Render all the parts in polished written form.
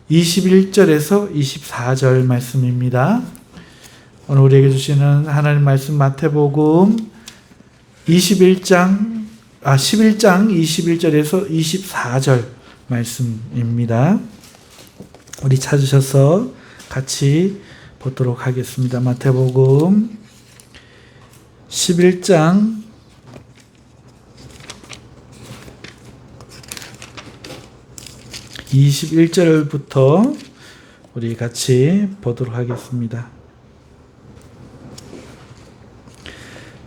21절에서 24절 말씀입니다. 오늘 우리에게 주시는 하나님 말씀 마태복음 11장 21절에서 24절 말씀입니다. 우리 찾으셔서 같이 보도록 하겠습니다. 마태복음 11장 21절부터 우리 같이 보도록 하겠습니다.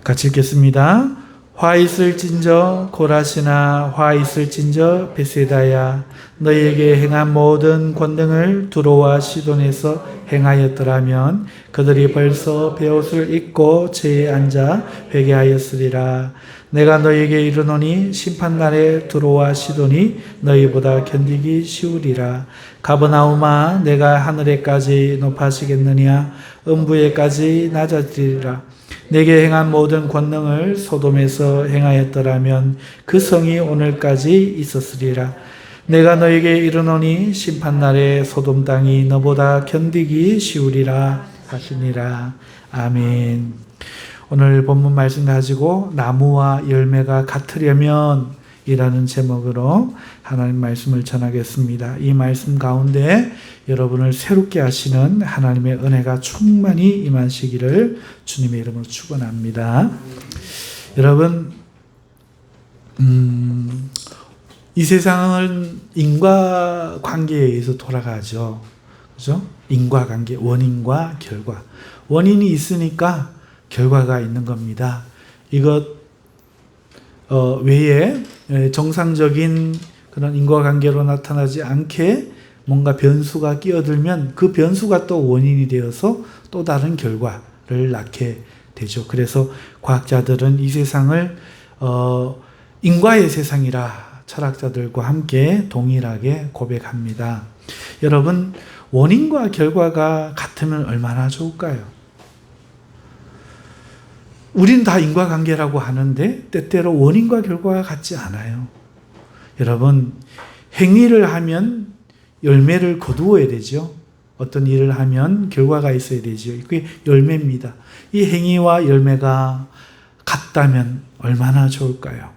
같이 읽겠습니다. 화 있을진저 고라시나 화 있을진저 베세다야 너희에게 행한 모든 권능을 두로와 시돈에서 행하였더라면 그들이 벌써 베옷을 입고 제에 앉아 회개하였으리라. 내가 너희에게 이르노니 심판날에 두로와 시돈이 너희보다 견디기 쉬우리라. 가버나움아 내가 하늘에까지 높아지겠느냐 음부에까지 낮아지리라. 내게 행한 모든 권능을 소돔에서 행하였더라면 그 성이 오늘까지 있었으리라. 내가 너에게 이르노니 심판날에 소돔 땅이 너보다 견디기 쉬우리라 하시니라. 아멘. 오늘 본문 말씀 가지고 나무와 열매가 같으려면 이라는 제목으로 하나님 말씀을 전하겠습니다. 이 말씀 가운데 여러분을 새롭게 하시는 하나님의 은혜가 충만히 임하시기를 주님의 이름으로 축원합니다. 여러분, 이 세상은 인과관계에 의해서 돌아가죠. 그죠? 인과관계, 원인과 결과. 원인이 있으니까 결과가 있는 겁니다. 이것 외에 정상적인 그런 인과관계로 나타나지 않게 뭔가 변수가 끼어들면 그 변수가 또 원인이 되어서 또 다른 결과를 낳게 되죠. 그래서 과학자들은 이 세상을 인과의 세상이라 철학자들과 함께 동일하게 고백합니다. 여러분, 원인과 결과가 같으면 얼마나 좋을까요? 우린 다 인과관계라고 하는데 때때로 원인과 결과가 같지 않아요. 여러분, 행위를 하면 열매를 거두어야 되죠. 어떤 일을 하면 결과가 있어야 되죠. 그게 열매입니다. 이 행위와 열매가 같다면 얼마나 좋을까요?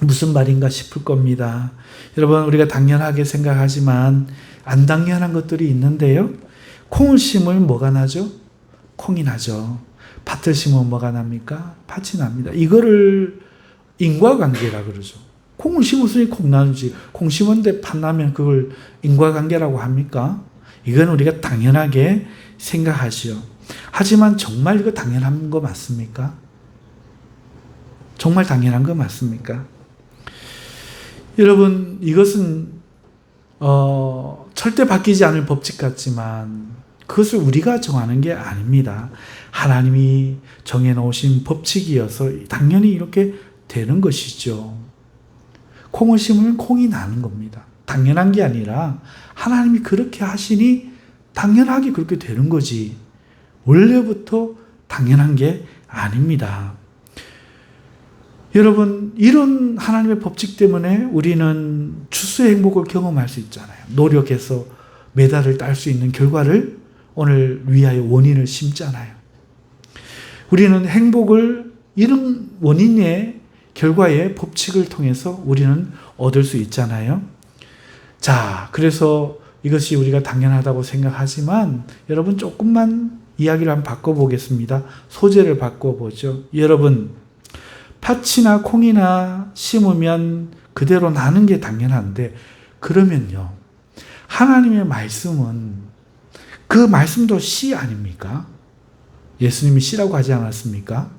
무슨 말인가 싶을 겁니다. 여러분, 우리가 당연하게 생각하지만 안 당연한 것들이 있는데요. 콩을 심으면 뭐가 나죠? 콩이 나죠. 팥을 심으면 뭐가 납니까? 팥이 납니다. 이거를 인과관계라 그러죠. 콩을 심었으니 콩 나누지. 콩 심었는데 팥 나면 그걸 인과관계라고 합니까? 이건 우리가 당연하게 생각하지요. 하지만 정말 이거 당연한 거 맞습니까? 정말 당연한 거 맞습니까? 여러분, 이것은 절대 바뀌지 않을 법칙 같지만 그것을 우리가 정하는 게 아닙니다. 하나님이 정해놓으신 법칙이어서 당연히 이렇게 되는 것이죠. 콩을 심으면 콩이 나는 겁니다. 당연한 게 아니라 하나님이 그렇게 하시니 당연하게 그렇게 되는 거지. 원래부터 당연한 게 아닙니다. 여러분, 이런 하나님의 법칙 때문에 우리는 추수의 행복을 경험할 수 있잖아요. 노력해서 메달을 딸 수 있는 결과를 오늘 위하여 원인을 심잖아요. 우리는 행복을 이런 원인의 결과의 법칙을 통해서 우리는 얻을 수 있잖아요. 자, 그래서 이것이 우리가 당연하다고 생각하지만 여러분 조금만 이야기를 한번 바꿔보겠습니다. 소재를 바꿔보죠. 여러분, 팥이나 콩이나 심으면 그대로 나는 게 당연한데 그러면요. 하나님의 말씀은 그 말씀도 씨 아닙니까? 예수님이 씨라고 하지 않았습니까?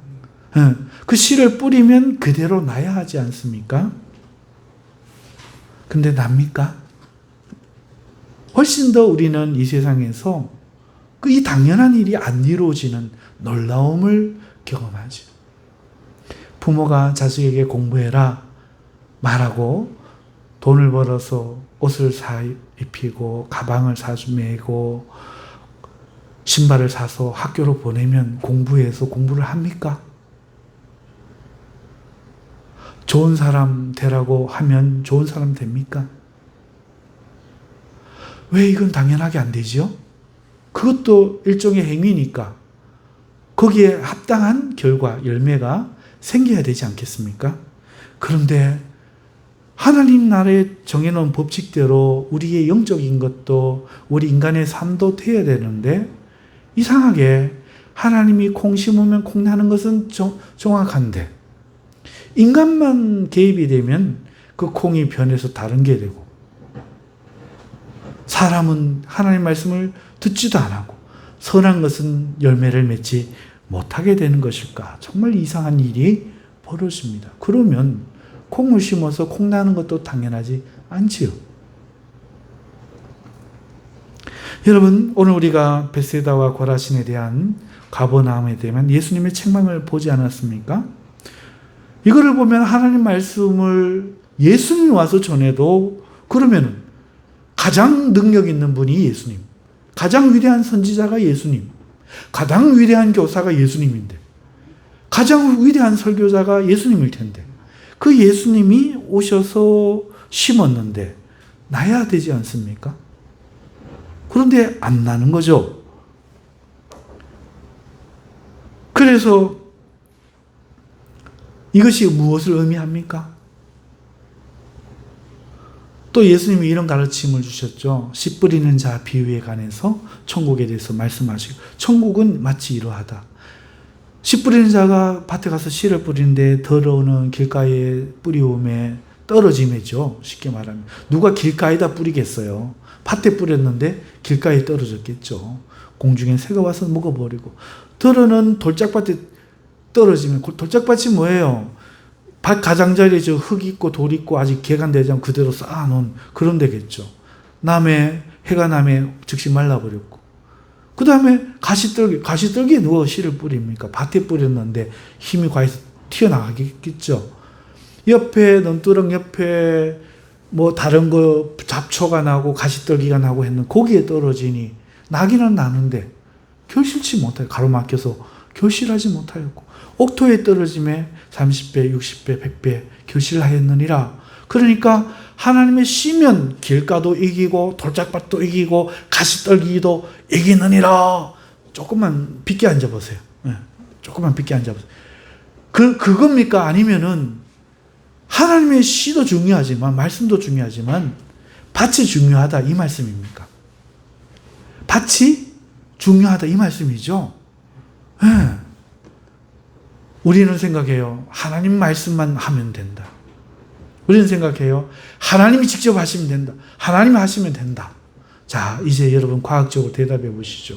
그 씨를 뿌리면 그대로 나야 하지 않습니까? 근데 납니까? 훨씬 더 우리는 이 세상에서 이 당연한 일이 안 이루어지는 놀라움을 경험하죠. 부모가 자식에게 공부해라 말하고 돈을 벌어서 옷을 사 입히고 가방을 사주매고 신발을 사서 학교로 보내면 공부해서 공부를 합니까? 좋은 사람 되라고 하면 좋은 사람 됩니까? 왜 이건 당연하게 안 되죠? 그것도 일종의 행위니까 거기에 합당한 결과, 열매가 생겨야 되지 않겠습니까? 그런데 하나님 나라에 정해놓은 법칙대로 우리의 영적인 것도 우리 인간의 삶도 돼야 되는데 이상하게 하나님이 콩 심으면 콩 나는 것은 정확한데 인간만 개입이 되면 그 콩이 변해서 다른 게 되고 사람은 하나님 말씀을 듣지도 안 하고 선한 것은 열매를 맺지 못하게 되는 것일까? 정말 이상한 일이 벌어집니다. 그러면 콩을 심어서 콩 나는 것도 당연하지 않지요. 여러분, 오늘 우리가 베세다와 고라신에 대한 가버나움에 대한 예수님의 책망을 보지 않았습니까? 이거를 보면 하나님 말씀을 예수님이 와서 전해도 그러면은 가장 능력 있는 분이 예수님, 가장 위대한 선지자가 예수님, 가장 위대한 교사가 예수님인데 가장 위대한 설교자가 예수님일 텐데 그 예수님이 오셔서 심었는데 나야 되지 않습니까? 그런데 안 나는 거죠. 그래서 이것이 무엇을 의미합니까? 또 예수님이 이런 가르침을 주셨죠. 씨 뿌리는 자 비유에 관해서 천국에 대해서 말씀하시고 천국은 마치 이러하다. 씨 뿌리는 자가 밭에 가서 씨를 뿌리는데 더러우는 길가에 뿌리움에 떨어짐이죠. 쉽게 말하면. 누가 길가에다 뿌리겠어요. 밭에 뿌렸는데 길가에 떨어졌겠죠. 공중에 새가 와서 먹어버리고. 더러는 돌짝밭에 떨어지면 돌짝밭이 뭐예요? 밭 가장자리에 저 흙 있고 돌 있고 아직 개간되지 않고 그대로 쌓아놓은 그런 데겠죠. 남해 해가 남해 즉시 말라버렸고 그 다음에 가시떨기에 누가 씨를 뿌립니까? 밭에 뿌렸는데 힘이 과해서 튀어나가겠죠. 옆에 논두렁 옆에 뭐 다른 거 잡초가 나고 가시떨기가 나고 했는 거기에 떨어지니 나기는 나는데 결실치 못하여 가로막혀서 결실하지 못하였고 옥토에 떨어짐에 30배, 60배, 100배 결실하였느니라. 그러니까 하나님의 씨면 길가도 이기고 돌짝밭도 이기고 가시떨기도 이기느니라. 조금만 빗게 앉아보세요. 조금만 빗게 앉아보세요. 그겁니까? 아니면은 하나님의 씨도 중요하지만 말씀도 중요하지만 밭이 중요하다 이 말씀입니까? 밭이 중요하다 이 말씀이죠. 우리는 생각해요. 하나님 말씀만 하면 된다. 우리는 생각해요. 하나님이 직접 하시면 된다. 하나님이 하시면 된다. 자, 이제 여러분 과학적으로 대답해 보시죠.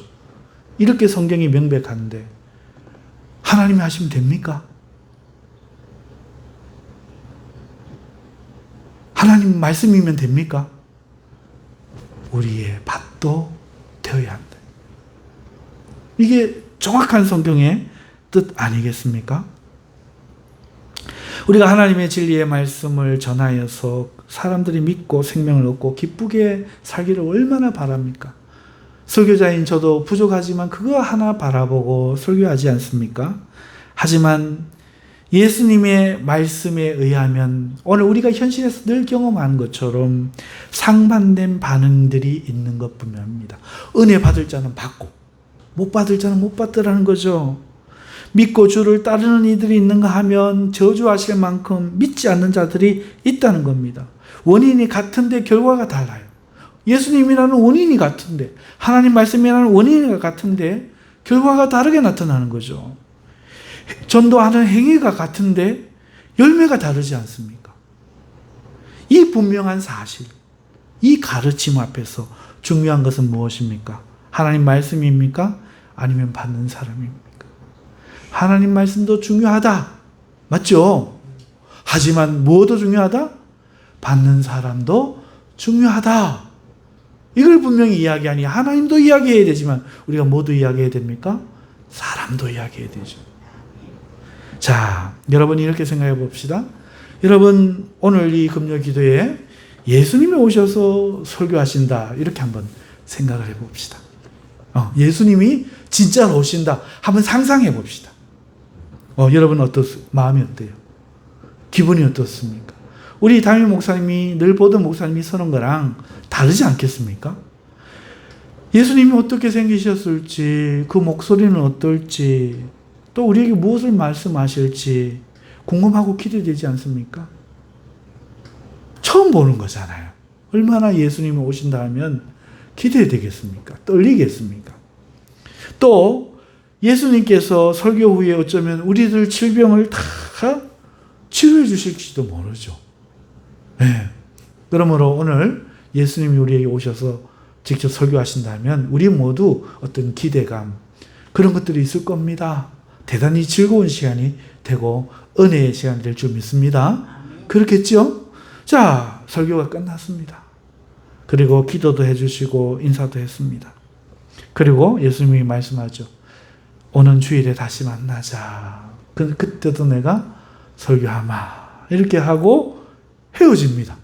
이렇게 성경이 명백한데 하나님이 하시면 됩니까? 하나님 말씀이면 됩니까? 우리의 밭도 되어야 한다. 이게 정확한 성경의 뜻 아니겠습니까? 우리가 하나님의 진리의 말씀을 전하여서 사람들이 믿고 생명을 얻고 기쁘게 살기를 얼마나 바랍니까? 설교자인 저도 부족하지만 그거 하나 바라보고 설교하지 않습니까? 하지만 예수님의 말씀에 의하면 오늘 우리가 현실에서 늘 경험하는 것처럼 상반된 반응들이 있는 것 분명합니다. 은혜 받을 자는 받고 못 받을 자는 못 받더라는 거죠. 믿고 주를 따르는 이들이 있는가 하면 저주하실 만큼 믿지 않는 자들이 있다는 겁니다. 원인이 같은데 결과가 달라요. 예수님이라는 원인이 같은데 하나님 말씀이라는 원인이 같은데 결과가 다르게 나타나는 거죠. 전도하는 행위가 같은데 열매가 다르지 않습니까? 이 분명한 사실, 이 가르침 앞에서 중요한 것은 무엇입니까? 하나님 말씀입니까? 아니면 받는 사람입니까? 하나님 말씀도 중요하다. 맞죠? 하지만 뭐도 중요하다? 받는 사람도 중요하다. 이걸 분명히 이야기하니 하나님도 이야기해야 되지만 우리가 뭐도 이야기해야 됩니까? 사람도 이야기해야 되죠. 자, 여러분 이렇게 생각해 봅시다. 여러분 오늘 이 금요 기도에 예수님이 오셔서 설교하신다. 이렇게 한번 생각을 해 봅시다. 예수님이 진짜로 오신다. 한번 상상해 봅시다. 여러분 마음이 어때요? 기분이 어떻습니까? 우리 담임 목사님이 늘 보던 목사님이 서는 거랑 다르지 않겠습니까? 예수님이 어떻게 생기셨을지, 그 목소리는 어떨지, 또 우리에게 무엇을 말씀하실지 궁금하고 기대되지 않습니까? 처음 보는 거잖아요. 얼마나 예수님이 오신다 하면 기대되겠습니까? 떨리겠습니까? 또 예수님께서 설교 후에 어쩌면 우리들 질병을 다 치료해 주실지도 모르죠. 네. 그러므로 오늘 예수님이 우리에게 오셔서 직접 설교하신다면 우리 모두 어떤 기대감, 그런 것들이 있을 겁니다. 대단히 즐거운 시간이 되고 은혜의 시간이 될 줄 믿습니다. 그렇겠죠? 자, 설교가 끝났습니다. 그리고 기도도 해주시고 인사도 했습니다. 그리고 예수님이 말씀하죠. 오는 주일에 다시 만나자. 그때도 내가 설교하마. 이렇게 하고 헤어집니다.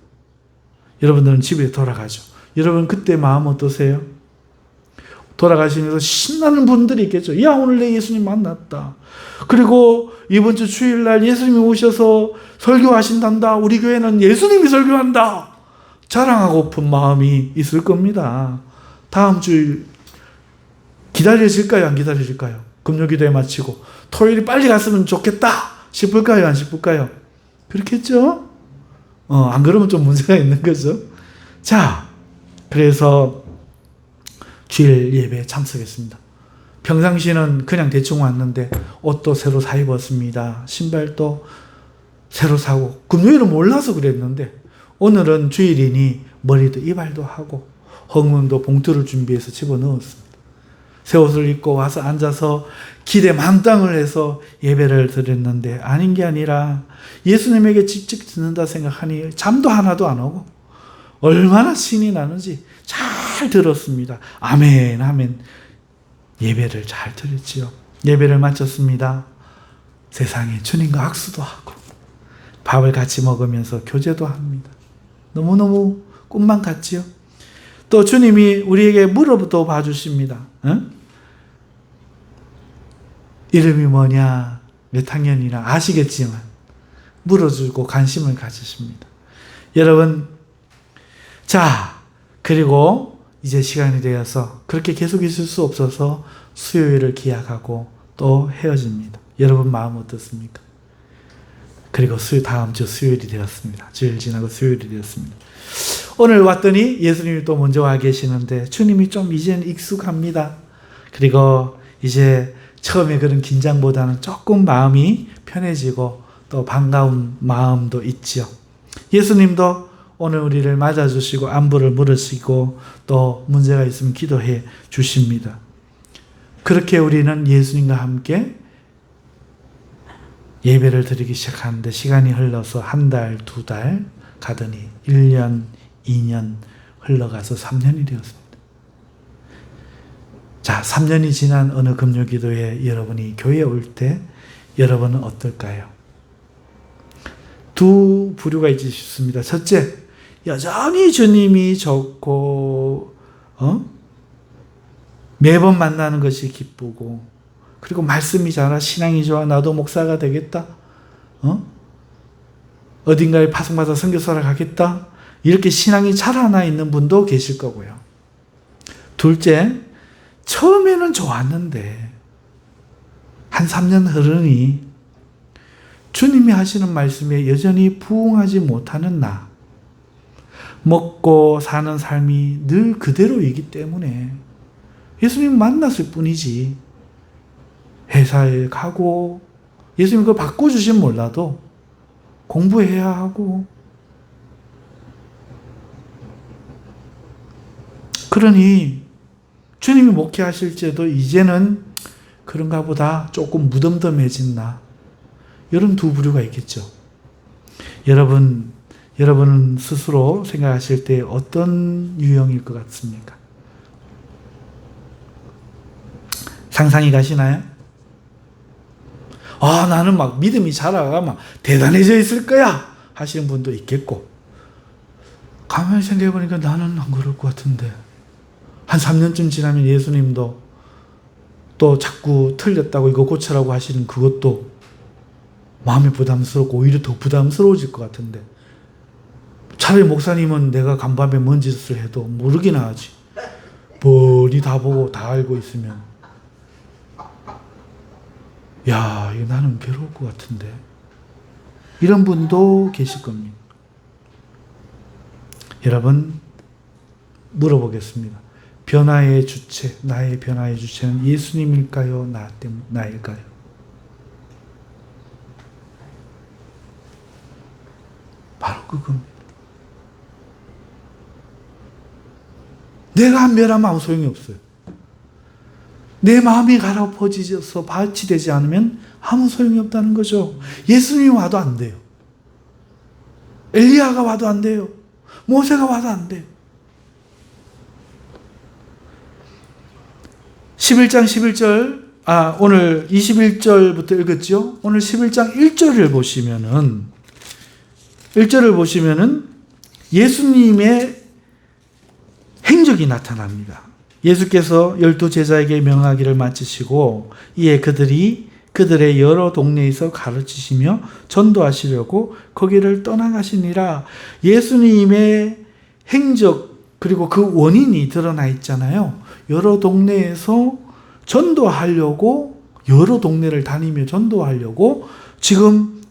여러분들은 집에 돌아가죠. 여러분 그때 마음 어떠세요? 돌아가시면서 신나는 분들이 있겠죠. 야, 오늘 내 예수님 만났다. 그리고 이번 주 주일날 예수님이 오셔서 설교하신단다. 우리 교회는 예수님이 설교한다. 자랑하고픈 마음이 있을 겁니다. 다음 주일 기다려질까요? 안 기다려질까요? 금요기도에 마치고 토요일이 빨리 갔으면 좋겠다 싶을까요? 안 싶을까요? 그렇겠죠? 안 그러면 좀 문제가 있는 거죠. 자, 그래서 주일 예배에 참석했습니다. 평상시는 그냥 대충 왔는데 옷도 새로 사 입었습니다. 신발도 새로 사고, 금요일은 몰라서 그랬는데 오늘은 주일이니 머리도 이발도 하고 헌금도 봉투를 준비해서 집어넣었습니다. 새 옷을 입고 와서 앉아서 기대 만땅을 해서 예배를 드렸는데 아닌 게 아니라 예수님에게 직접 듣는다 생각하니 잠도 하나도 안 오고 얼마나 신이 나는지 잘 들었습니다. 아멘, 아멘. 예배를 잘 드렸지요. 예배를 마쳤습니다. 세상에 주님과 악수도 하고 밥을 같이 먹으면서 교제도 합니다. 너무너무 꿈만 같지요. 또 주님이 우리에게 물어도 봐주십니다. 응? 이름이 뭐냐, 몇 학년이나 아시겠지만 물어주고 관심을 가지십니다. 여러분, 자, 그리고 이제 시간이 되어서 그렇게 계속 있을 수 없어서 수요일을 기약하고 또 헤어집니다. 여러분 마음 어떻습니까? 그리고 다음 주 수요일이 되었습니다. 주일 지나고 수요일이 되었습니다. 오늘 왔더니 예수님이 또 먼저 와 계시는데 주님이 좀 이제는 익숙합니다. 그리고 이제 처음에 그런 긴장보다는 조금 마음이 편해지고 또 반가운 마음도 있지요. 예수님도 오늘 우리를 맞아주시고 안부를 물으시고 또 문제가 있으면 기도해 주십니다. 그렇게 우리는 예수님과 함께 예배를 드리기 시작하는데 시간이 흘러서 한 달, 두 달 가더니 1년, 2년 흘러가서 3년이 되었습니다. 자, 3년이 지난 어느 금요기도에 여러분이 교회에 올 때 여러분은 어떨까요? 두 부류가 있지 싶습니다. 첫째, 여전히 주님이 좋고 매번 만나는 것이 기쁘고 그리고 말씀이 잘하 신앙이 좋아 나도 목사가 되겠다. 어딘가에 파송받아 선교사를 가겠다. 이렇게 신앙이 자라나 있는 분도 계실 거고요. 둘째, 처음에는 좋았는데 한 3년 흐르니 주님이 하시는 말씀에 여전히 부응하지 못하는 나. 먹고 사는 삶이 늘 그대로이기 때문에 예수님 만났을 뿐이지 회사에 가고 예수님 그걸 바꿔주시면 몰라도 공부해야 하고 그러니 주님이 목회하실 때도 이제는 그런가 보다 조금 무덤덤해진 나. 이런 두 부류가 있겠죠. 여러분은 스스로 생각하실 때 어떤 유형일 것 같습니까? 상상이 가시나요? 나는 막 믿음이 자라가 막 대단해져 있을 거야 하시는 분도 있겠고 가만히 생각해 보니까 나는 안 그럴 것 같은데 한 3년쯤 지나면 예수님도 또 자꾸 틀렸다고 이거 고쳐라고 하시는 그것도 마음이 부담스럽고 오히려 더 부담스러워질 것 같은데 차라리 목사님은 내가 간밤에 뭔 짓을 해도 모르긴 하지 뻔히 다 보고 다 알고 있으면 야, 이거 나는 괴로울 것 같은데. 이런 분도 계실 겁니다. 여러분, 물어보겠습니다. 변화의 주체, 나의 변화의 주체는 예수님일까요? 나일까요? 바로 그겁니다. 내가 한 변하면 아무 소용이 없어요. 내 마음이 갈아엎어져서 발치되지 않으면 아무 소용이 없다는 거죠. 예수님이 와도 안 돼요. 엘리야가 와도 안 돼요. 모세가 와도 안 돼요. 11장 11절, 오늘 21절부터 읽었죠? 오늘 11장 1절을 보시면은 예수님의 행적이 나타납니다. 예수께서 12제자에게 명하기를 마치시고 이에 그들의 여러 동네에서 가르치시며 전도하시려고 거기를 떠나가시니라. 예수님의 행적 그리고 그 원인이 드러나 있잖아요. 여러 동네에서 전도하려고, 여러 동네를 다니며 전도하려고 지금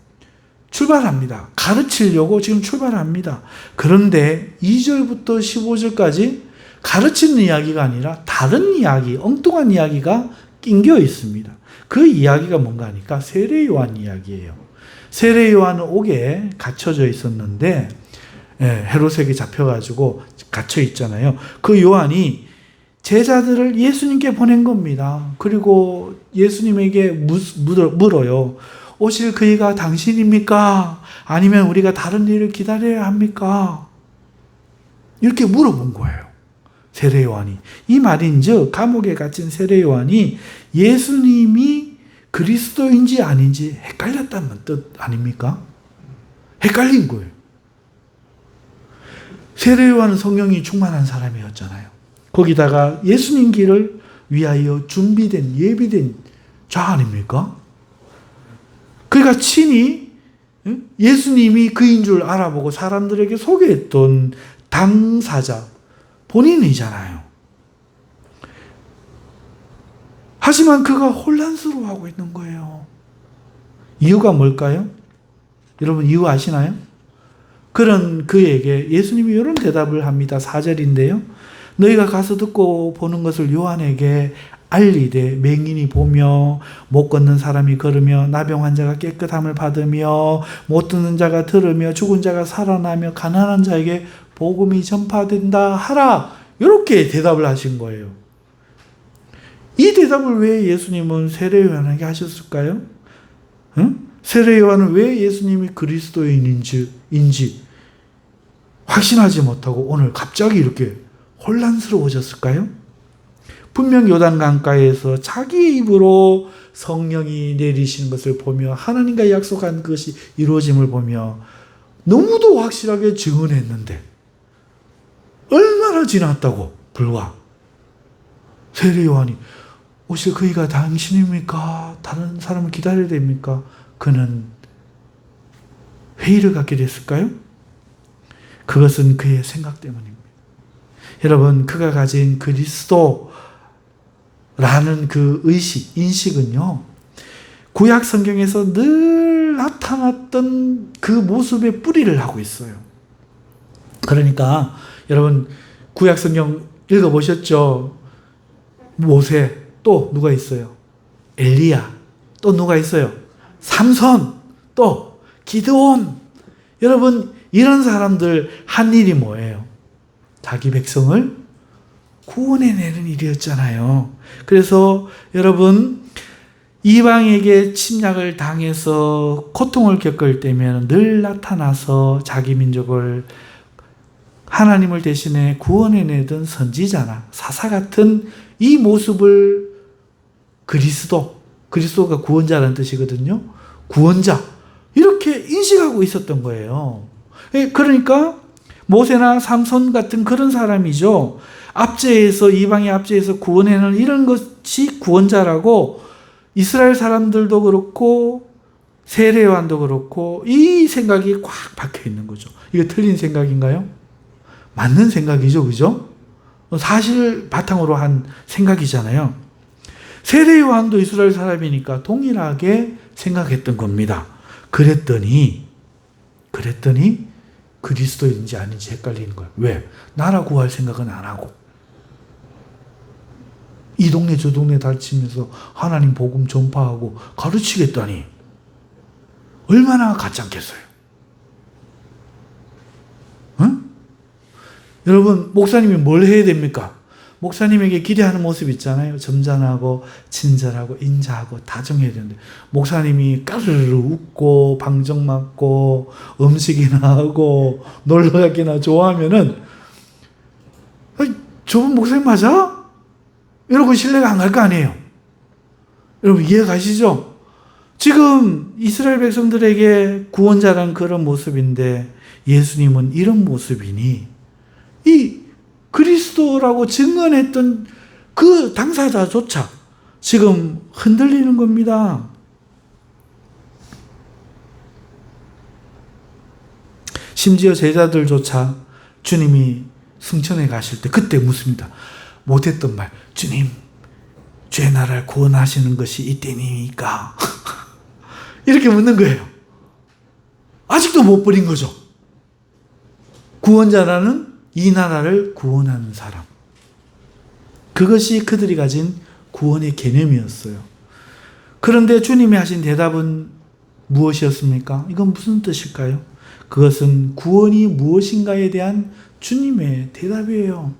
출발합니다. 가르치려고 지금 출발합니다. 그런데 2절부터 15절까지 가르치는 이야기가 아니라 다른 이야기, 엉뚱한 이야기가 낑겨 있습니다. 그 이야기가 뭔가 하니까 세례 요한 이야기예요. 세례 요한은 옥에 갇혀져 있었는데 헤롯에게 잡혀가지고 갇혀 있잖아요. 그 요한이 제자들을 예수님께 보낸 겁니다. 그리고 예수님에게 물어요. 오실 그이가 당신입니까? 아니면 우리가 다른 일을 기다려야 합니까? 이렇게 물어본 거예요. 세례 요한이. 이 말인즉 감옥에 갇힌 세례 요한이 예수님이 그리스도인지 아닌지 헷갈렸다는 뜻 아닙니까? 헷갈린 거예요. 세례 요한은 성령이 충만한 사람이었잖아요. 거기다가 예수님 길을 위하여 준비된 예비된 자 아닙니까? 그러니까 친히 예수님이 그인 줄 알아보고 사람들에게 소개했던 당사자 본인이잖아요. 하지만 그가 혼란스러워하고 있는 거예요. 이유가 뭘까요? 여러분 이유 아시나요? 그런 그에게 예수님이 이런 대답을 합니다. 4절인데요. 너희가 가서 듣고 보는 것을 요한에게 알리되 맹인이 보며 못 걷는 사람이 걸으며 나병 환자가 깨끗함을 받으며 못 듣는 자가 들으며 죽은 자가 살아나며 가난한 자에게 복음이 전파된다 하라. 이렇게 대답을 하신 거예요. 이 대답을 왜 예수님은 세례 요한에게 하셨을까요? 세례 요한은 왜 예수님이 그리스도인인지 확신하지 못하고 오늘 갑자기 이렇게 혼란스러워졌을까요? 분명 요단강가에서 자기 입으로 성령이 내리시는 것을 보며 하나님과 약속한 것이 이루어짐을 보며 너무도 확실하게 증언했는데 얼마나 지났다고 불과 세례 요한이 오실 그이가 당신입니까? 다른 사람을 기다려야 됩니까? 그는 회의를 갖게 됐을까요? 그것은 그의 생각 때문입니다. 여러분, 그가 가진 그리스도라는 그 인식은요, 구약 성경에서 늘 나타났던 그 모습의 뿌리를 하고 있어요. 그러니까 여러분 구약 성경 읽어보셨죠? 모세, 또 누가 있어요? 엘리야, 또 누가 있어요? 삼손, 또 기드온. 여러분 이런 사람들 한 일이 뭐예요? 자기 백성을 구원해내는 일이었잖아요. 그래서 여러분 이방에게 침략을 당해서 고통을 겪을 때면 늘 나타나서 자기 민족을 하나님을 대신해 구원해내던 선지자나 사사 같은 이 모습을 그리스도가 구원자라는 뜻이거든요. 구원자 이렇게 인식하고 있었던 거예요. 그러니까 모세나 삼손 같은 그런 사람이죠. 압제에서 이방의 압제에서 구원해내는 이런 것이 구원자라고 이스라엘 사람들도 그렇고 세례 요한도 그렇고 이 생각이 꽉 박혀 있는 거죠. 이거 틀린 생각인가요? 맞는 생각이죠, 그죠? 사실 바탕으로 한 생각이잖아요. 세례 요한도 이스라엘 사람이니까 동일하게 생각했던 겁니다. 그랬더니 그리스도인지 아닌지 헷갈리는 거예요. 왜? 나라 구할 생각은 안 하고 이 동네 저 동네 다니면서 하나님 복음 전파하고 가르치겠다니 얼마나 가짜겠어요. 응? 여러분, 목사님이 뭘 해야 됩니까? 목사님에게 기대하는 모습 있잖아요. 점잖하고 친절하고 인자하고 다정해야 되는데 목사님이 까르르 웃고 방정 맞고 음식이나 하고 놀러가기나 좋아하면은 저분 목사님 맞아? 이러고 신뢰가 안 갈 거 아니에요. 여러분 이해 가시죠? 지금 이스라엘 백성들에게 구원자란 그런 모습인데 예수님은 이런 모습이니 이 그리스도라고 증언했던 그 당사자조차 지금 흔들리는 겁니다. 심지어 제자들조차 주님이 승천해 가실 때 그때 묻습니다. 못했던 말, 주님, 죄 나라를 구원하시는 것이 이때니까 이렇게 묻는 거예요. 아직도 못 버린 거죠. 구원자라는 이 나라를 구원하는 사람. 그것이 그들이 가진 구원의 개념이었어요. 그런데 주님이 하신 대답은 무엇이었습니까? 이건 무슨 뜻일까요? 그것은 구원이 무엇인가에 대한 주님의 대답이에요.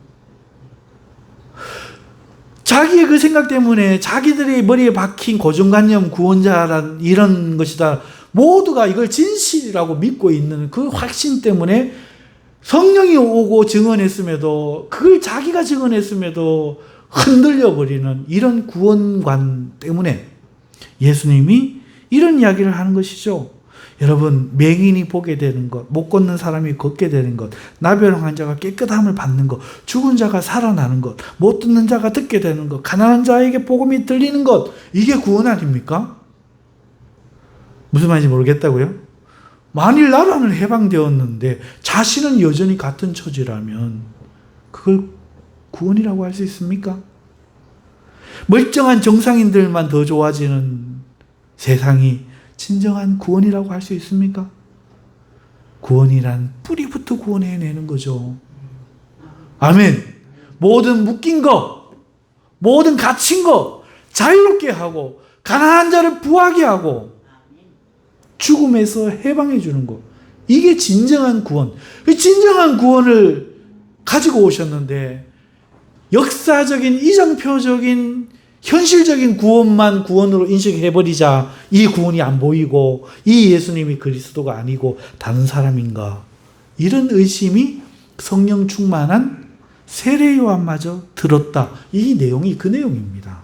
자기의 그 생각 때문에 자기들의 머리에 박힌 고정관념, 구원자란 이런 것이다. 모두가 이걸 진실이라고 믿고 있는 그 확신 때문에 성령이 오고 증언했음에도 그걸 자기가 증언했음에도 흔들려버리는 이런 구원관 때문에 예수님이 이런 이야기를 하는 것이죠. 여러분, 맹인이 보게 되는 것, 못 걷는 사람이 걷게 되는 것, 나병 환자가 깨끗함을 받는 것, 죽은 자가 살아나는 것, 못 듣는 자가 듣게 되는 것, 가난한 자에게 복음이 들리는 것, 이게 구원 아닙니까? 무슨 말인지 모르겠다고요? 만일 나라는 해방되었는데 자신은 여전히 같은 처지라면 그걸 구원이라고 할 수 있습니까? 멀쩡한 정상인들만 더 좋아지는 세상이 진정한 구원이라고 할 수 있습니까? 구원이란 뿌리부터 구원해내는 거죠. 아멘. 모든 묶인 거, 모든 갇힌 거 자유롭게 하고 가난한 자를 부하게 하고 죽음에서 해방해 주는 것. 이게 진정한 구원. 진정한 구원을 가지고 오셨는데 역사적인 이정표적인 현실적인 구원만 구원으로 인식해버리자 이 구원이 안 보이고 이 예수님이 그리스도가 아니고 다른 사람인가. 이런 의심이 성령 충만한 세례 요한마저 들었다. 이 내용이 그 내용입니다.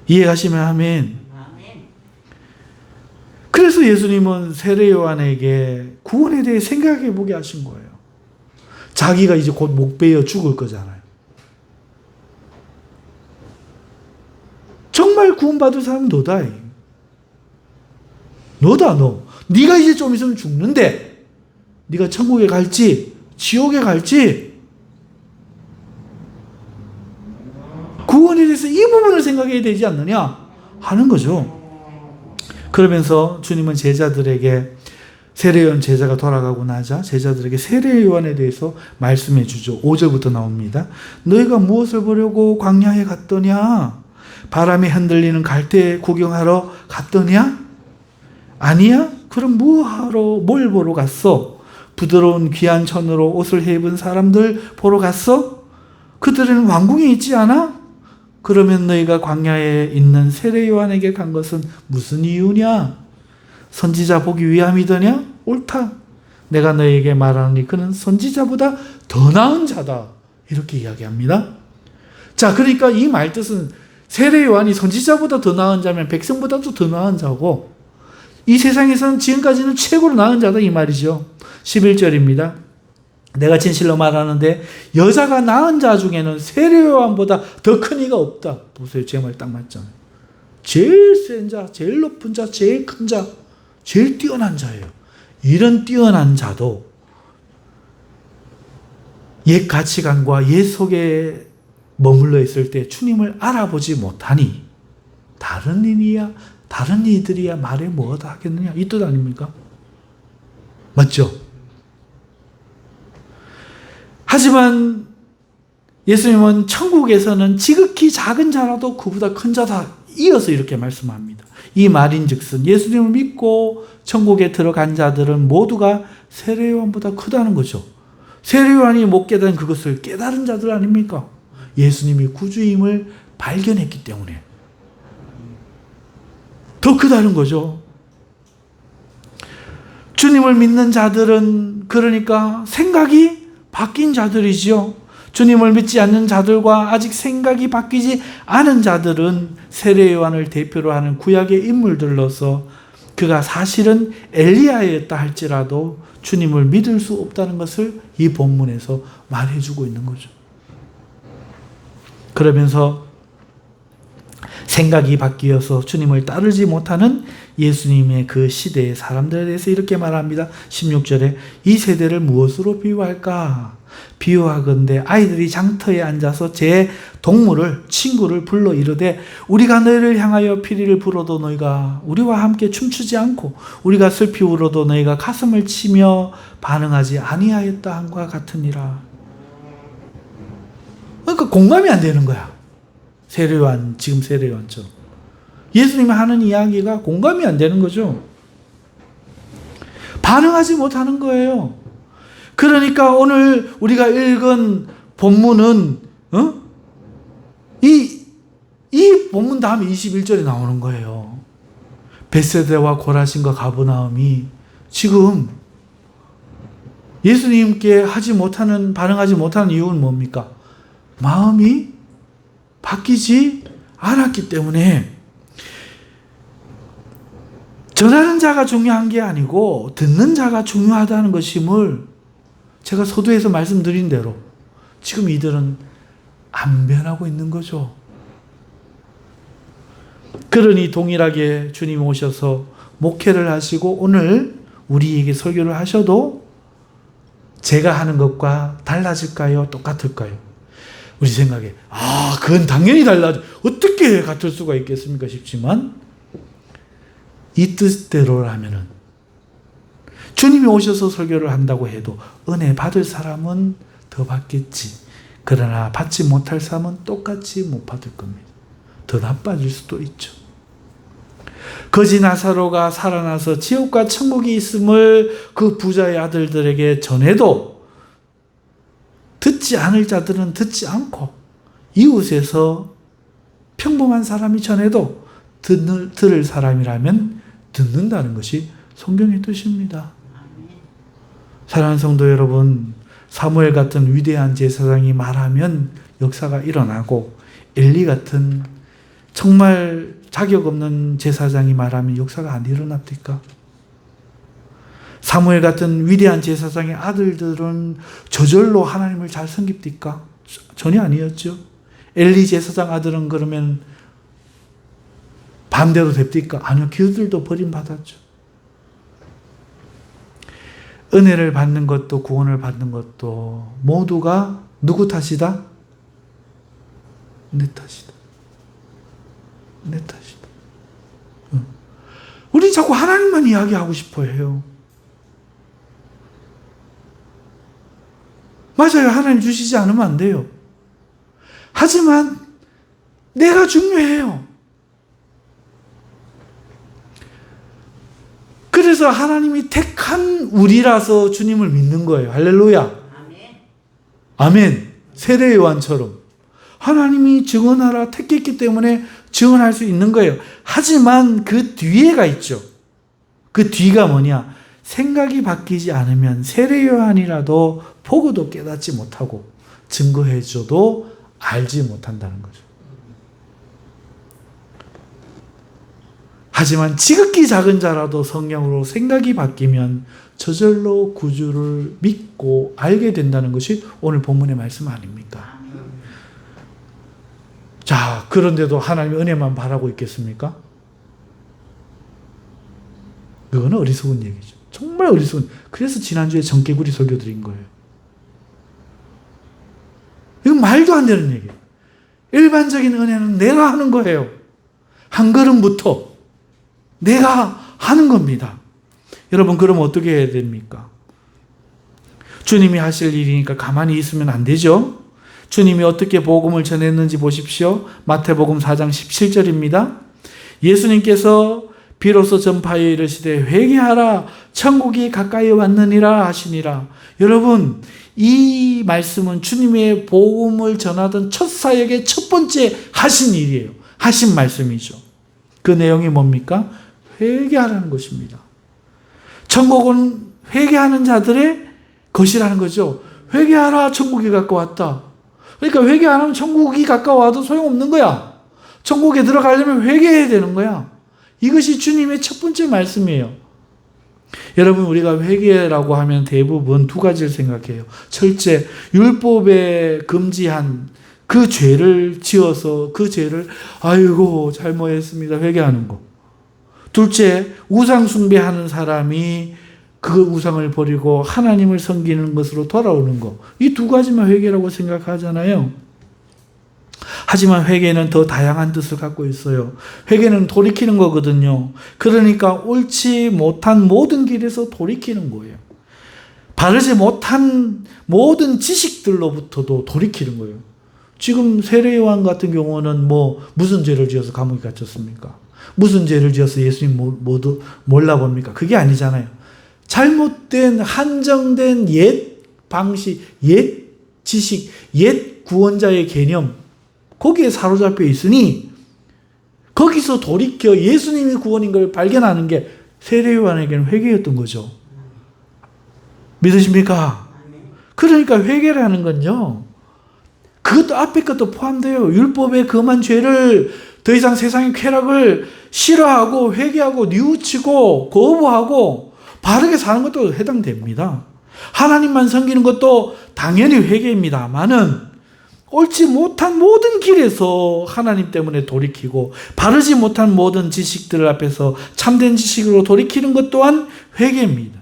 이해가시면 아멘. 그래서 예수님은 세례 요한에게 구원에 대해 생각해 보게 하신 거예요. 자기가 이제 곧 목 베어 죽을 거잖아요. 정말 구원받을 사람은 너다. 너다 너. 네가 이제 좀 있으면 죽는데 네가 천국에 갈지 지옥에 갈지 구원에 대해서 이 부분을 생각해야 되지 않느냐 하는 거죠. 그러면서 주님은 제자들에게 세례요한 제자가 돌아가고 나자 제자들에게 세례요한에 대해서 말씀해 주죠. 5절부터 나옵니다. 너희가 무엇을 보려고 광야에 갔더냐? 바람에 흔들리는 갈대 구경하러 갔더냐? 아니야? 그럼 뭘 보러 갔어? 부드러운 귀한 천으로 옷을 입은 사람들 보러 갔어? 그들은 왕궁에 있지 않아? 그러면 너희가 광야에 있는 세례 요한에게 간 것은 무슨 이유냐? 선지자 보기 위함이더냐? 옳다. 내가 너희에게 말하노니 그는 선지자보다 더 나은 자다. 이렇게 이야기합니다. 자, 그러니까 이 말뜻은 세례 요한이 선지자보다 더 나은 자면 백성보다도 더 나은 자고 이 세상에서는 지금까지는 최고로 나은 자다 이 말이죠. 11절입니다. 내가 진실로 말하는데 여자가 낳은 자 중에는 세례 요한보다 더 큰 이가 없다. 보세요. 제 말 딱 맞잖아요. 제일 센 자, 제일 높은 자, 제일 큰 자, 제일 뛰어난 자예요. 이런 뛰어난 자도 옛 가치관과 옛 속에 머물러 있을 때 주님을 알아보지 못하니 다른 이들이야 말해 뭐하다 하겠느냐 이 뜻 아닙니까? 맞죠? 하지만 예수님은 천국에서는 지극히 작은 자라도 그보다 큰 자다 이어서 이렇게 말씀합니다. 이 말인즉슨 예수님을 믿고 천국에 들어간 자들은 모두가 세례요한보다 크다는 거죠. 세례요한이 못 깨달은 그것을 깨달은 자들 아닙니까? 예수님이 구주임을 발견했기 때문에 더 크다는 거죠. 주님을 믿는 자들은 그러니까 생각이 바뀐 자들이지요. 주님을 믿지 않는 자들과 아직 생각이 바뀌지 않은 자들은 세례요한을 대표로 하는 구약의 인물들로서 그가 사실은 엘리야였다 할지라도 주님을 믿을 수 없다는 것을 이 본문에서 말해주고 있는 거죠. 그러면서 생각이 바뀌어서 주님을 따르지 못하는 예수님의 그 시대의 사람들에 대해서 이렇게 말합니다. 16절에 이 세대를 무엇으로 비유할까? 비유하건대 아이들이 장터에 앉아서 제 친구를 불러 이르되 우리가 너희를 향하여 피리를 불어도 너희가 우리와 함께 춤추지 않고 우리가 슬피 울어도 너희가 가슴을 치며 반응하지 아니하였다 함과 같으니라. 그러니까 공감이 안 되는 거야. 지금 세례요한처럼. 예수님이 하는 이야기가 공감이 안 되는 거죠. 반응하지 못하는 거예요. 그러니까 오늘 우리가 읽은 본문은 이 본문 다음에 21절에 나오는 거예요. 벳세다와 고라신과 가버나움이 지금 예수님께 반응하지 못하는 이유는 뭡니까? 마음이 바뀌지 않았기 때문에 전하는 자가 중요한 게 아니고 듣는 자가 중요하다는 것임을 제가 서두에서 말씀드린 대로 지금 이들은 안 변하고 있는 거죠. 그러니 동일하게 주님이 오셔서 목회를 하시고 오늘 우리에게 설교를 하셔도 제가 하는 것과 달라질까요? 똑같을까요? 우리 생각에 그건 당연히 달라져. 어떻게 같을 수가 있겠습니까? 싶지만 이 뜻대로라면은 주님이 오셔서 설교를 한다고 해도 은혜 받을 사람은 더 받겠지. 그러나 받지 못할 사람은 똑같이 못 받을 겁니다. 더 나빠질 수도 있죠. 거지 나사로가 살아나서 지옥과 천국이 있음을 그 부자의 아들들에게 전해도 듣지 않을 자들은 듣지 않고 이웃에서 평범한 사람이 전해도 들을 사람이라면 듣는다는 것이 성경의 뜻입니다. 사랑하는 성도 여러분, 사무엘 같은 위대한 제사장이 말하면 역사가 일어나고 엘리 같은 정말 자격 없는 제사장이 말하면 역사가 안 일어납니까? 사무엘 같은 위대한 제사장의 아들들은 저절로 하나님을 잘 섬깁니까? 전혀 아니었죠. 엘리 제사장 아들은 그러면 반대로 됩니까? 아니요. 그들도 버림받았죠. 은혜를 받는 것도 구원을 받는 것도 모두가 누구 탓이다? 내 탓이다. 내 탓이다. 우리 자꾸 하나님만 이야기하고 싶어 해요. 맞아요. 하나님 주시지 않으면 안 돼요. 하지만 내가 중요해요. 그래서 하나님이 택한 우리라서 주님을 믿는 거예요. 할렐루야. 아멘. 아멘. 세례 요한처럼 하나님이 증언하라 택했기 때문에 증언할 수 있는 거예요. 하지만 그 뒤에가 있죠. 그 뒤가 뭐냐? 생각이 바뀌지 않으면 세례 요한이라도 보고도 깨닫지 못하고 증거해줘도 알지 못한다는 거죠. 하지만 지극히 작은 자라도 성령으로 생각이 바뀌면 저절로 구주를 믿고 알게 된다는 것이 오늘 본문의 말씀 아닙니까? 자, 그런데도 하나님의 은혜만 바라고 있겠습니까? 그거는 어리석은 얘기죠. 정말 어리석은. 그래서 지난주에 정개구리 설교 드린 거예요. 이건 말도 안 되는 얘기예요. 일반적인 은혜는 내가 하는 거예요. 한 걸음부터 내가 하는 겁니다. 여러분, 그럼 어떻게 해야 됩니까? 주님이 하실 일이니까 가만히 있으면 안 되죠. 주님이 어떻게 복음을 전했는지 보십시오. 마태복음 4장 17절입니다. 예수님께서 비로소 전파에 이르시되 회개하라 천국이 가까이 왔느니라 하시니라. 여러분, 이 말씀은 주님의 복음을 전하던 첫 사역의 첫 번째 하신 일이에요. 하신 말씀이죠. 그 내용이 뭡니까? 회개하라는 것입니다. 천국은 회개하는 자들의 것이라는 거죠. 회개하라, 천국이 가까웠다. 그러니까 회개 안 하면 천국이 가까워도 소용없는 거야. 천국에 들어가려면 회개해야 되는 거야. 이것이 주님의 첫 번째 말씀이에요. 여러분, 우리가 회개라고 하면 대부분 두 가지를 생각해요. 첫째, 율법에 금지한 그 죄를 지어서 그 죄를 아이고 잘못했습니다 회개하는 거. 둘째, 우상 숭배하는 사람이 그 우상을 버리고 하나님을 섬기는 것으로 돌아오는 거. 이 두 가지만 회개라고 생각하잖아요. 하지만 회개는 더 다양한 뜻을 갖고 있어요. 회개는 돌이키는 거거든요. 그러니까 옳지 못한 모든 길에서 돌이키는 거예요. 바르지 못한 모든 지식들로부터도 돌이키는 거예요. 지금 세례요한 같은 경우는 무슨 죄를 지어서 감옥에 갇혔습니까? 무슨 죄를 지어서 예수님 모두 몰라봅니까? 그게 아니잖아요. 잘못된 한정된 옛 방식, 옛 지식, 옛 구원자의 개념, 거기에 사로잡혀 있으니 거기서 돌이켜 예수님이 구원인 걸 발견하는 게 세례요한에게는 회개였던 거죠. 믿으십니까? 그러니까 회개라는 건요, 그것도 앞에 것도 포함돼요. 율법의 금한 죄를 더 이상 세상의 쾌락을 싫어하고 회개하고 뉘우치고 거부하고 바르게 사는 것도 해당됩니다. 하나님만 섬기는 것도 당연히 회개입니다만은 옳지 못한 모든 길에서 하나님 때문에 돌이키고 바르지 못한 모든 지식들 앞에서 참된 지식으로 돌이키는 것 또한 회개입니다.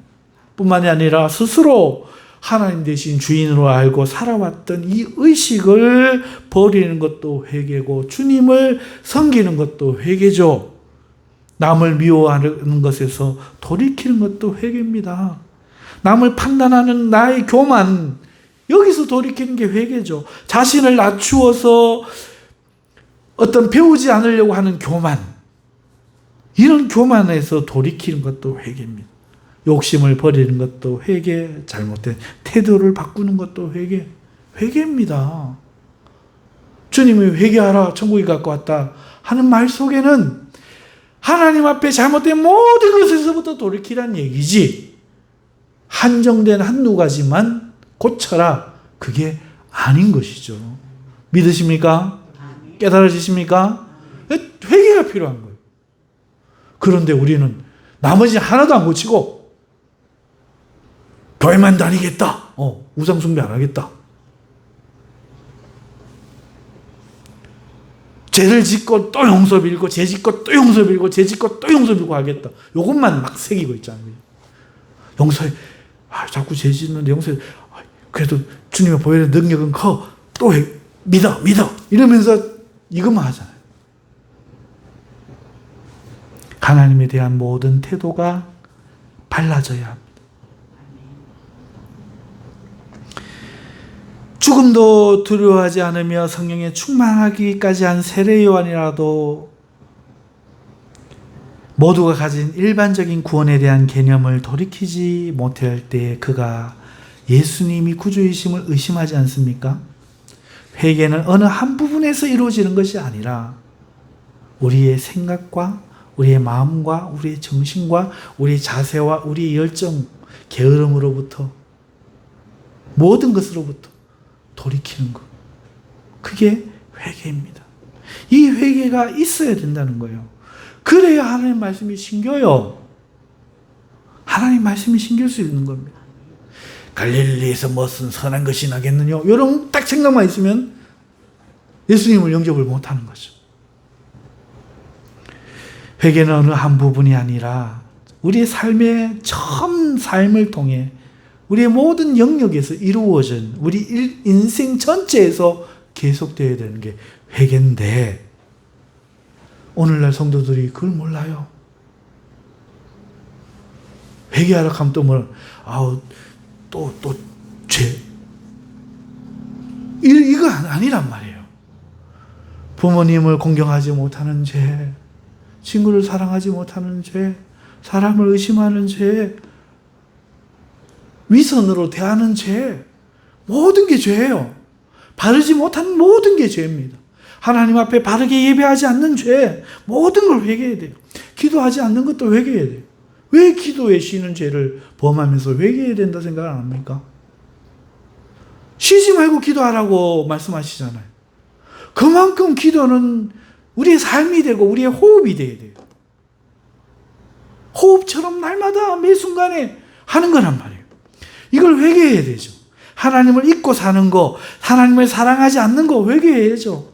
뿐만이 아니라 스스로 하나님 대신 주인으로 알고 살아왔던 이 의식을 버리는 것도 회개고 주님을 섬기는 것도 회개죠. 남을 미워하는 것에서 돌이키는 것도 회개입니다. 남을 판단하는 나의 교만, 여기서 돌이키는 게 회개죠. 자신을 낮추어서 어떤 배우지 않으려고 하는 교만, 이런 교만에서 돌이키는 것도 회개입니다. 욕심을 버리는 것도 회개, 잘못된 태도를 바꾸는 것도 회개, 회개입니다. 주님이 회개하라, 천국이 가까웠다 하는 말 속에는 하나님 앞에 잘못된 모든 것에서부터 돌이키라는 얘기지, 한정된 한두 가지만 고쳐라, 그게 아닌 것이죠. 믿으십니까? 깨달아지십니까? 회개가 필요한 거예요. 그런데 우리는 나머지 하나도 안 고치고 교회만 다니겠다, 우상 숭배 안 하겠다, 죄를 짓고 또 용서 빌고 죄 짓고 또 용서 빌고 죄 짓고 또 용서 빌고 하겠다, 요것만 막 새기고 있잖아요. 용서해, 자꾸 죄 짓는데 용서해, 그래도 주님의 보혈의 능력은 커, 또 해, 믿어 이러면서 이것만 하잖아요. 하나님에 대한 모든 태도가 달라져야 합니다. 죽음도 두려워하지 않으며 성령에 충만하기까지 한 세례 요한이라도 모두가 가진 일반적인 구원에 대한 개념을 돌이키지 못할 때 그가 예수님이 구주이심을 의심하지 않습니까? 회개는 어느 한 부분에서 이루어지는 것이 아니라 우리의 생각과 우리의 마음과 우리의 정신과 우리의 자세와 우리의 열정, 게으름으로부터 모든 것으로부터 돌이키는 것, 그게 회개입니다. 이 회개가 있어야 된다는 거예요. 그래야 하나님 말씀이 신겨요. 하나님 말씀이 신길 수 있는 겁니다. 갈릴리에서 무슨 선한 것이 나겠느냐, 이런 딱 생각만 있으면 예수님을 영접을 못하는 거죠. 회개는 어느 한 부분이 아니라 우리의 삶의 전 삶을 통해 우리의 모든 영역에서 이루어진 우리 인생 전체에서 계속되어야 되는 게 회개인데 오늘날 성도들이 그걸 몰라요. 회개하라 하면 또 뭐, 또 죄. 이거 아니란 말이에요. 부모님을 공경하지 못하는 죄, 친구를 사랑하지 못하는 죄, 사람을 의심하는 죄, 위선으로 대하는 죄, 모든 게 죄예요. 바르지 못한 모든 게 죄입니다. 하나님 앞에 바르게 예배하지 않는 죄, 모든 걸 회개해야 돼요. 기도하지 않는 것도 회개해야 돼요. 왜 기도에 쉬는 죄를 범하면서 회개해야 된다 생각 안 합니까? 쉬지 말고 기도하라고 말씀하시잖아요. 그만큼 기도는 우리의 삶이 되고 우리의 호흡이 돼야 돼요. 호흡처럼 날마다 매 순간에 하는 거란 말이에요. 이걸 회개해야 되죠. 하나님을 잊고 사는 거, 하나님을 사랑하지 않는 거 회개해야죠.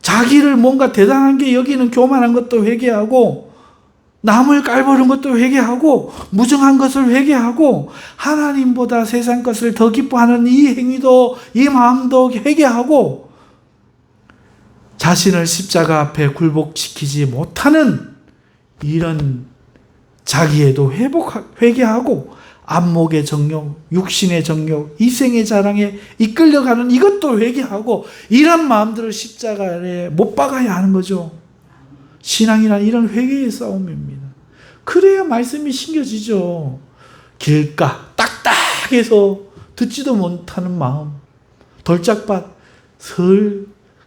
자기를 뭔가 대단한 게 여기는 교만한 것도 회개하고, 남을 깔보는 것도 회개하고, 무정한 것을 회개하고, 하나님보다 세상 것을 더 기뻐하는 이 행위도, 이 마음도 회개하고, 자신을 십자가 앞에 굴복시키지 못하는 이런 자기에도 회개하고, 안목의 정욕, 육신의 정욕, 이생의 자랑에 이끌려가는 이것도 회개하고, 이런 마음들을 십자가에 못 박아야 하는 거죠. 신앙이란 이런 회개의 싸움입니다. 그래야 말씀이 심겨지죠. 길가 딱딱해서 듣지도 못하는 마음, 돌짝밭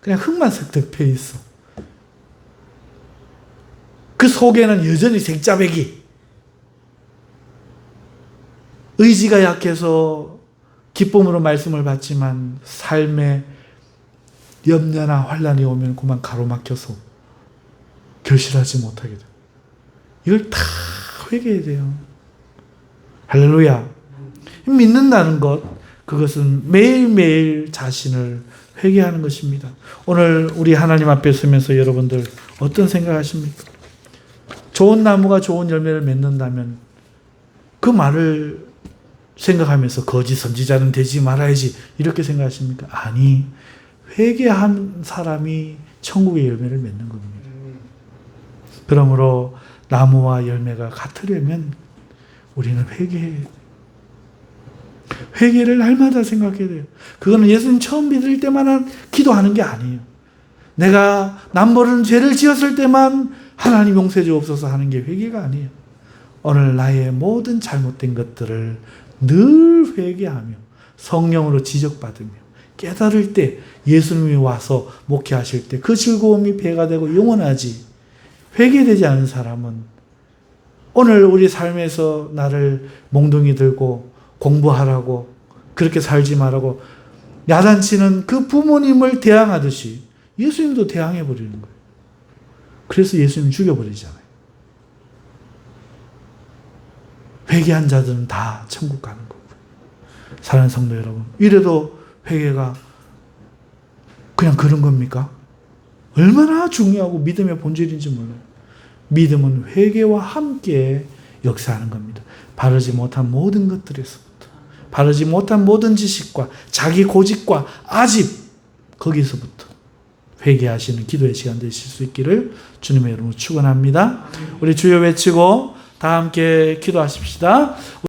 그냥 흙만 슥득 펴 있어. 그 속에는 여전히 생짜배기, 의지가 약해서 기쁨으로 말씀을 받지만 삶에 염려나 환란이 오면 그만 가로막혀서 결실하지 못하게 돼요. 이걸 다 회개해야 돼요. 할렐루야. 믿는다는 것, 그것은 매일매일 자신을 회개하는 것입니다. 오늘 우리 하나님 앞에 서면서 여러분들 어떤 생각하십니까? 좋은 나무가 좋은 열매를 맺는다면 그 말을 생각하면서 거짓 선지자는 되지 말아야지 이렇게 생각하십니까? 아니, 회개한 사람이 천국의 열매를 맺는 겁니다. 그러므로 나무와 열매가 같으려면 우리는 회개해야 돼요. 회개를 날마다 생각해야 돼요. 그거는 예수님 처음 믿을 때만 기도하는 게 아니에요. 내가 남모르는 죄를 지었을 때만 하나님 용서해 주옵소서 하는 게 회개가 아니에요. 오늘 나의 모든 잘못된 것들을 늘 회개하며 성령으로 지적받으며 깨달을 때 예수님이 와서 목회하실 때 그 즐거움이 배가 되고 영원하지. 회개되지 않은 사람은 오늘 우리 삶에서 나를 몽둥이 들고 공부하라고, 그렇게 살지 말라고 야단치는 그 부모님을 대항하듯이 예수님도 대항해버리는 거예요. 그래서 예수님 죽여버리잖아요. 회개한 자들은 다 천국 가는 거고요. 사랑하는 성도 여러분, 이래도 회개가 그냥 그런 겁니까? 얼마나 중요하고 믿음의 본질인지 몰라요. 믿음은 회개와 함께 역사하는 겁니다. 바르지 못한 모든 것들에서부터, 바르지 못한 모든 지식과 자기 고집과 아집, 거기서부터 회개하시는 기도의 시간 되실 수 있기를 주님의 이름으로 축원합니다. 우리 주여 외치고 다 함께 기도하십시다.